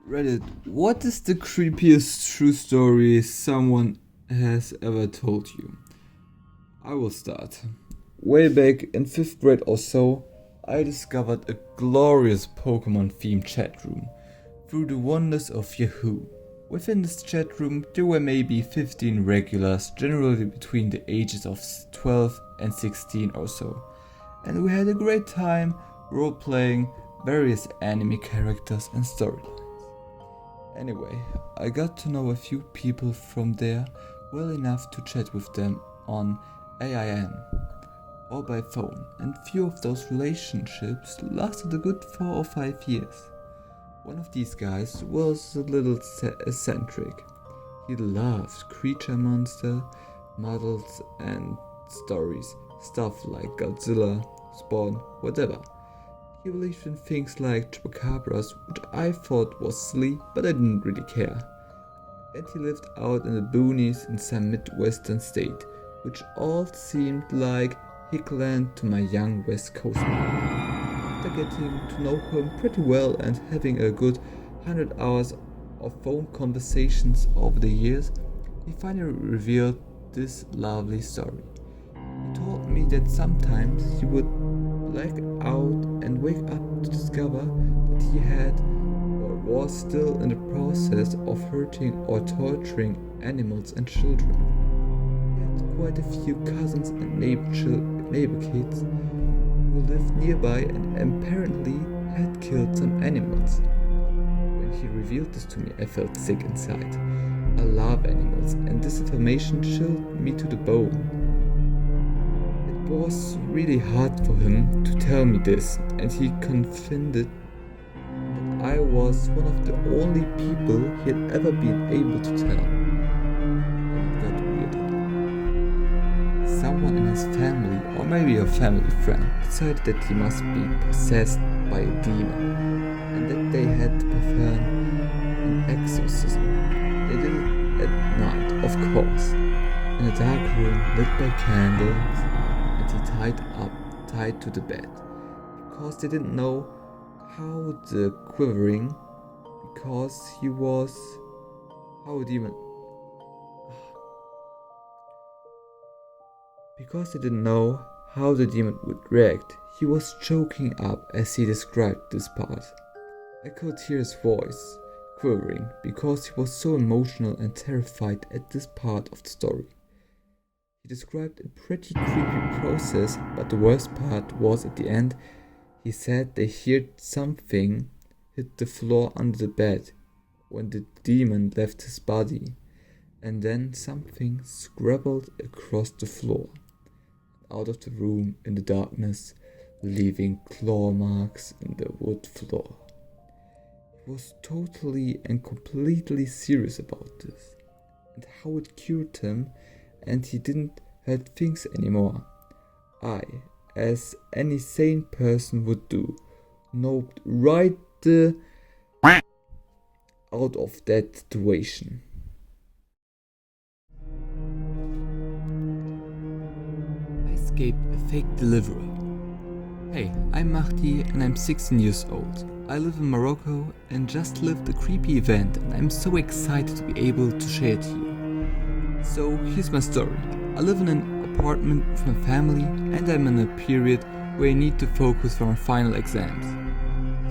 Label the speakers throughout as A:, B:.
A: Reddit, what is the creepiest true story someone has ever told you? I will start. Way back in 5th grade or so, I discovered a glorious Pokemon themed chat room through the wonders of Yahoo. Within this chat room, there were maybe 15 regulars, generally between the ages of 12 and 16 or so, and we had a great time role playing various anime characters and storylines. Anyway, I got to know a few people from there well enough to chat with them on AIM or by phone, and few of those relationships lasted a good 4 or 5 years. One of these guys was a little eccentric. He loved creature monster models and stories, stuff like Godzilla, Spawn, whatever. He believed in things like chupacabras, which I thought was silly, but I didn't really care. And he lived out in the boonies in some midwestern state, which all seemed like Hickland to my young West Coast man. After getting to know him pretty well and having a good 100 hours of phone conversations over the years, he finally revealed this lovely story. He told me that sometimes he would black out and wake up to discover that he had or was still in the process of hurting or torturing animals and children. He had quite a few cousins and neighbor kids who lived nearby and apparently had killed some animals. When he revealed this to me, I felt sick inside. I love animals, and this information chilled me to the bone. It was really hard for him to tell me this, and he confided that I was one of the only people he had ever been able to tell. And it got weirder. Someone in his family, or maybe a family friend, decided that he must be possessed by a demon, and that they had to perform an exorcism. They did it at night, of course, in a dark room lit by candles, and he tied to the bed, because they didn't know how the quivering, because he was how a demon, because they didn't know how the demon would react. He was choking up as he described this part. I could hear his voice quivering because he was so emotional and terrified at this part of the story. He described a pretty creepy process, but the worst part was at the end. He said they heard something hit the floor under the bed when the demon left his body, and then something scrabbled across the floor, out of the room in the darkness, leaving claw marks in the wood floor. He was totally and completely serious about this, and how it cured him, and he didn't hurt things anymore. I, as any sane person would do, noped right the out of that situation. I escaped a fake deliverer. Hey, I'm Mahdi and I'm 16 years old. I live in Morocco and just lived a creepy event, and I'm so excited to be able to share it here. So here's my story. I live in an apartment with my family, and I'm in a period where I need to focus for my final exams.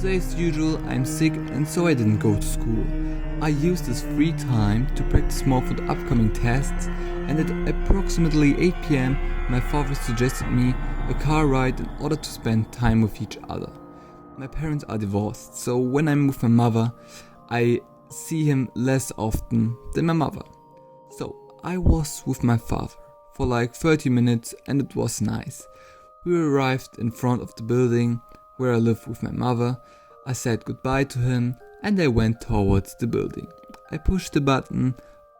A: Today as usual I'm sick, and so I didn't go to school. I used this free time to practice more for the upcoming tests, and at approximately 8 PM my father suggested me a car ride in order to spend time with each other. My parents are divorced, so when I'm with my mother, I see him less often than my mother. So I was with my father for like 30 minutes, and it was nice. We arrived in front of the building where I live with my mother. I said goodbye to him and I went towards the building. I pushed the button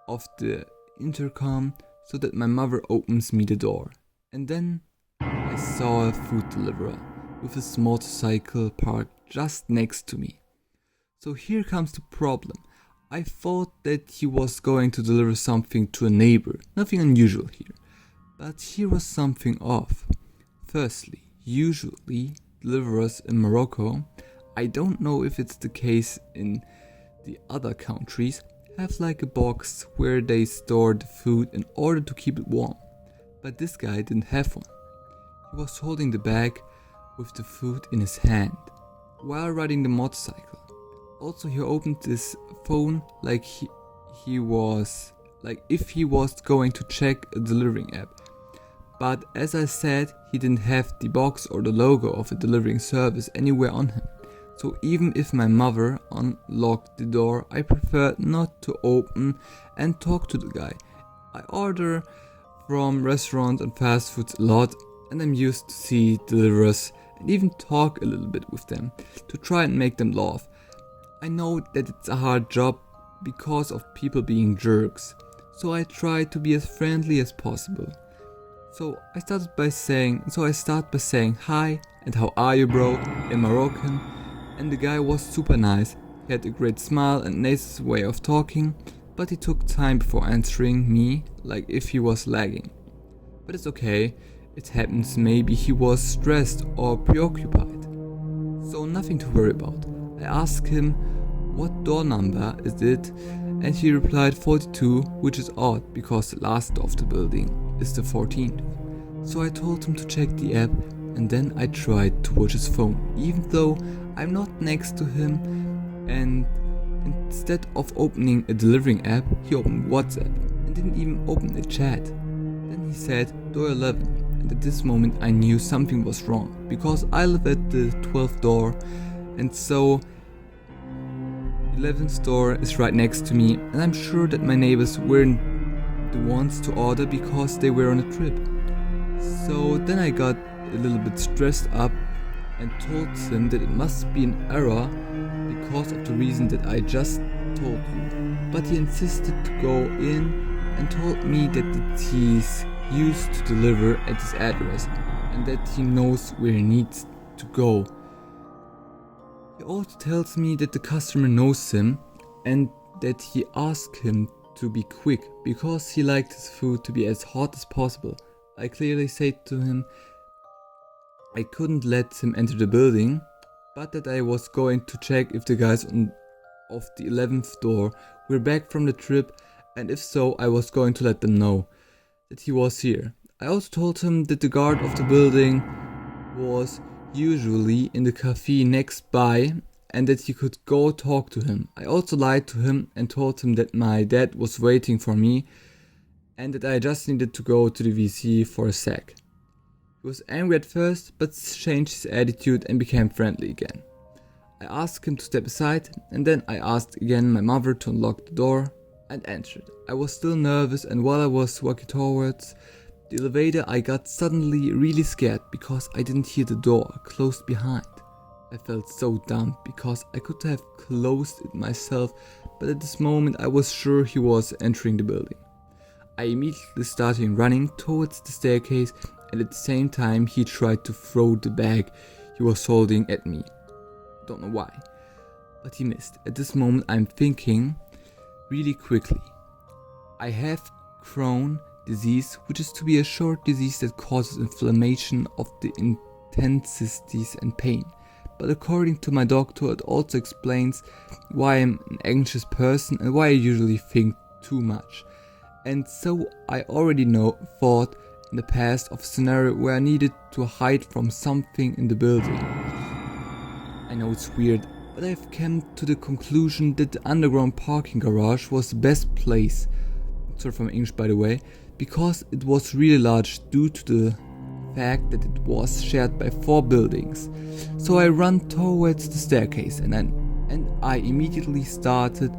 A: of the intercom so that my mother opens me the door, and then I saw a food deliverer with his motorcycle parked just next to me. So here comes the problem. I thought that he was going to deliver something to a neighbor, nothing unusual here. But here was something off. Firstly, usually deliverers in Morocco, I don't know if it's the case in the other countries have like a box where they store the food in order to keep it warm. But this guy didn't have one. He was holding the bag with the food in his hand while riding the motorcycle. Also, he opened his phone like he was like if he was going to check a delivering app. But as I said, he didn't have the box or the logo of a delivering service anywhere on him. So even if my mother unlocked the door, I preferred not to open and talk to the guy. I order from restaurants and fast foods a lot, and I'm used to see deliverers and even talk a little bit with them to try and make them laugh. I know that it's a hard job because of people being jerks, so I try to be as friendly as possible. So I start by saying hi and how are you, bro, in Moroccan, and the guy was super nice. He had a great smile and nice way of talking, but he took time before answering me like if he was lagging. But it's okay, it happens, maybe he was stressed or preoccupied. So nothing to worry about. I asked him what door number is it, and he replied 42, which is odd because the last door of the building is the 14th. So I told him to check the app, and then I tried to watch his phone, even though I'm not next to him, and instead of opening a delivering app, he opened WhatsApp and didn't even open a chat. Then he said door 11, and at this moment I knew something was wrong, because I live at the 12th door, and so 11th door is right next to me, and I'm sure that my neighbors weren't the ones to order because they were on a trip. So then I got a little bit stressed up and told him that it must be an error because of the reason that I just told you. But he insisted to go in and told me that he's used to deliver at his address and that he knows where he needs to go. He also tells me that the customer knows him and that he asked him to be quick because he liked his food to be as hot as possible. I clearly said to him I couldn't let him enter the building, but that I was going to check if the guys of the 11th door were back from the trip, and if so, I was going to let them know that he was here. I also told him that the guard of the building was usually in the cafe next by and that he could go talk to him. I also lied to him and told him that my dad was waiting for me and that I just needed to go to the VC for a sec. He was angry at first, but changed his attitude and became friendly again. I asked him to step aside, and then I asked again my mother to unlock the door and entered. I was still nervous, and while I was walking towards the elevator, I got suddenly really scared because I didn't hear the door closed behind. I felt so dumb because I could have closed it myself, but at this moment I was sure he was entering the building. I immediately started running towards the staircase, and at the same time he tried to throw the bag he was holding at me. Don't know why, but he missed. At this moment I'm thinking really quickly. I have Crohn's disease, which is to be a short disease that causes inflammation of the intestines and pain. But according to my doctor, it also explains why I'm an anxious person and why I usually think too much. And so I already thought in the past of a scenario where I needed to hide from something in the building. I know it's weird, but I've come to the conclusion that the underground parking garage was the best place, sorry for my English by the way, because it was really large due to the fact that it was shared by 4 buildings. So I ran towards the staircase and I immediately started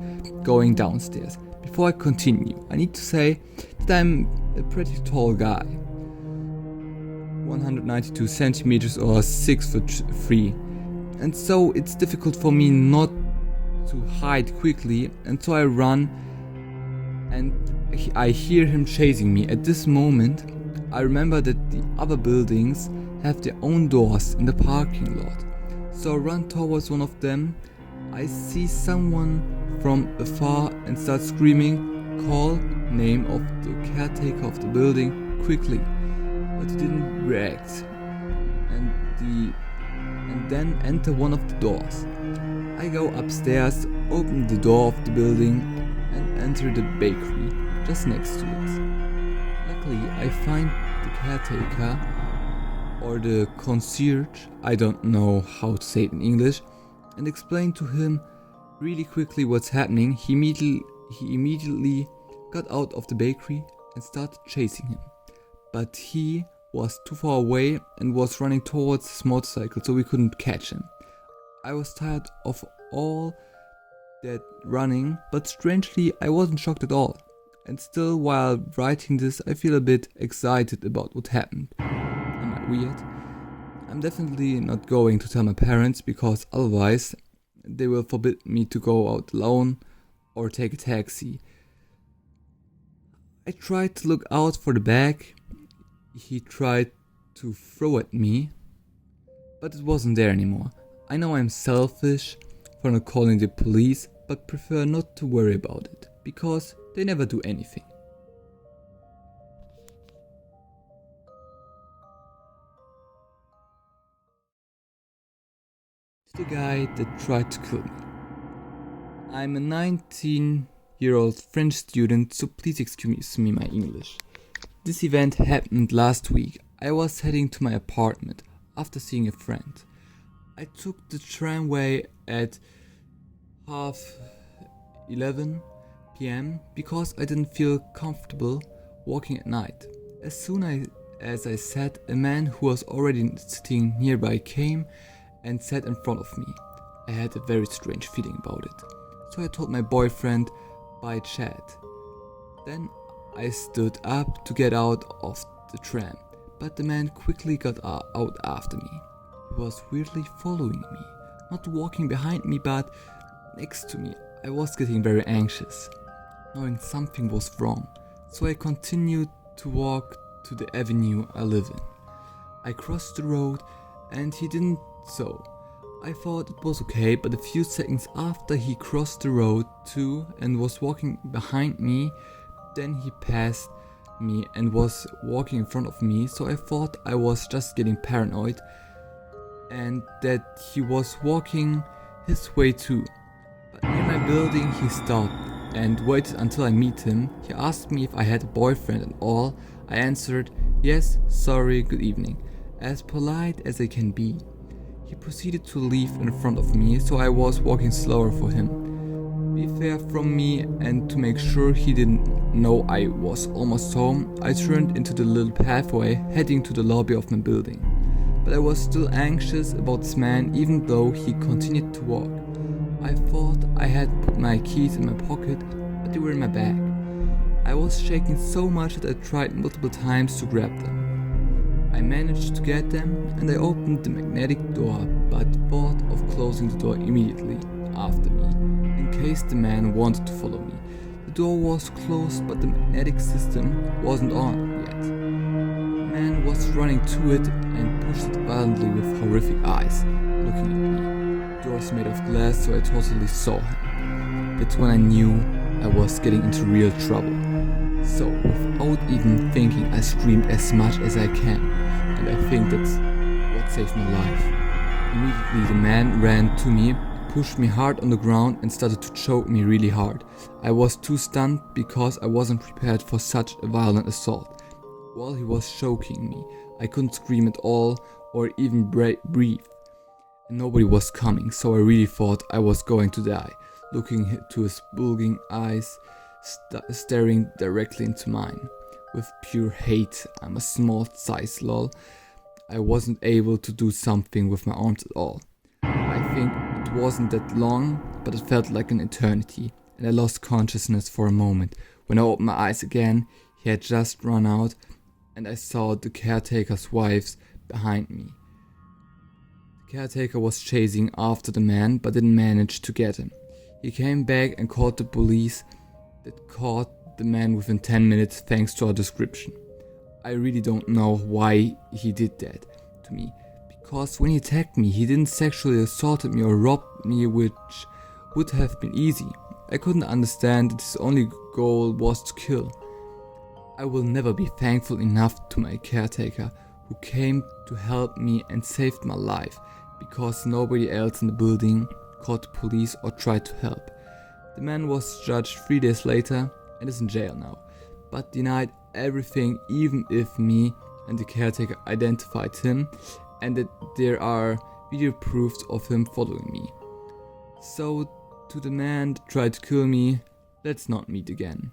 A: going downstairs. Before I continue, I need to say that I'm a pretty tall guy, 192 centimeters or 6'3", and so it's difficult for me not to hide quickly, and so I run and I hear him chasing me. At this moment I remember that the other buildings have their own doors in the parking lot, so I run towards one of them. I see someone from afar and start screaming, call name of the caretaker of the building quickly, but he didn't react, and then enter one of the doors. I go upstairs opened the door of the building and entered the bakery just next to it. Luckily, I find the caretaker or the concierge, I don't know how to say it in English, and explain to him really quickly what's happening. He immediately got out of the bakery and started chasing him. But he was too far away and was running towards his motorcycle, so we couldn't catch him. I was tired of all that running, but strangely I wasn't shocked at all. And still, while writing this, I feel a bit excited about what happened. Am I weird? I'm definitely not going to tell my parents, because otherwise they will forbid me to go out alone or take a taxi. I tried to look out for the bag he tried to throw at me, but it wasn't there anymore. I know I'm selfish for not calling the police, but prefer not to worry about it, because they never do anything. To the guy that tried to kill me. I'm a 19-year-old French student, so please excuse me my English. This event happened last week. I was heading to my apartment after seeing a friend. I took the tramway at 11:30 p.m. because I didn't feel comfortable walking at night. As soon as I sat, a man who was already sitting nearby came and sat in front of me. I had a very strange feeling about it, so I told my boyfriend by chat. Then I stood up to get out of the tram, but the man quickly got out after me. He was weirdly following me, not walking behind me but next to me. I was getting very anxious, knowing something was wrong, so I continued to walk to the avenue I live in. I crossed the road and he didn't, so I thought it was okay, but a few seconds after he crossed the road too and was walking behind me, then he passed me and was walking in front of me, so I thought I was just getting paranoid and that he was walking his way too. But near my building he stopped and waited until I meet him. He asked me if I had a boyfriend and all. I answered, yes, sorry, good evening, as polite as I can be. He proceeded to leave in front of me, so I was walking slower for him. Be fair from me, and to make sure he didn't know I was almost home, I turned into the little pathway heading to the lobby of my building. But I was still anxious about this man, even though he continued to walk. I thought I had put my keys in my pocket, but they were in my bag. I was shaking so much that I tried multiple times to grab them. I managed to get them and I opened the magnetic door, but thought of closing the door immediately after me, in case the man wanted to follow me. The door was closed, but the magnetic system wasn't on yet. The man was running to it and pushed it violently with horrific eyes, looking at me. The door was made of glass, so I totally saw him. That's when I knew I was getting into real trouble. So, without even thinking, I screamed as much as I can, and I think that's what saved my life. Immediately the man ran to me, pushed me hard on the ground and started to choke me really hard. I was too stunned because I wasn't prepared for such a violent assault. While he was choking me, I couldn't scream at all or even breathe. And nobody was coming, so I really thought I was going to die, looking into his bulging eyes, staring directly into mine. With pure hate, I'm a small size lol. I wasn't able to do something with my arms at all. I think it wasn't that long, but it felt like an eternity, and I lost consciousness for a moment. When I opened my eyes again, he had just run out, and I saw the caretaker's wives behind me. The caretaker was chasing after the man, but didn't manage to get him. He came back and called the police, that caught the man within 10 minutes thanks to our description. I really don't know why he did that to me, because when he attacked me, he didn't sexually assault me or rob me, which would have been easy. I couldn't understand that his only goal was to kill. I will never be thankful enough to my caretaker, who came to help me and saved my life, because nobody else in the building called the police or tried to help. The man was judged 3 days later and is in jail now, but denied everything, even if me and the caretaker identified him and that there are video proofs of him following me. So, to the man that tried to kill me, let's not meet again.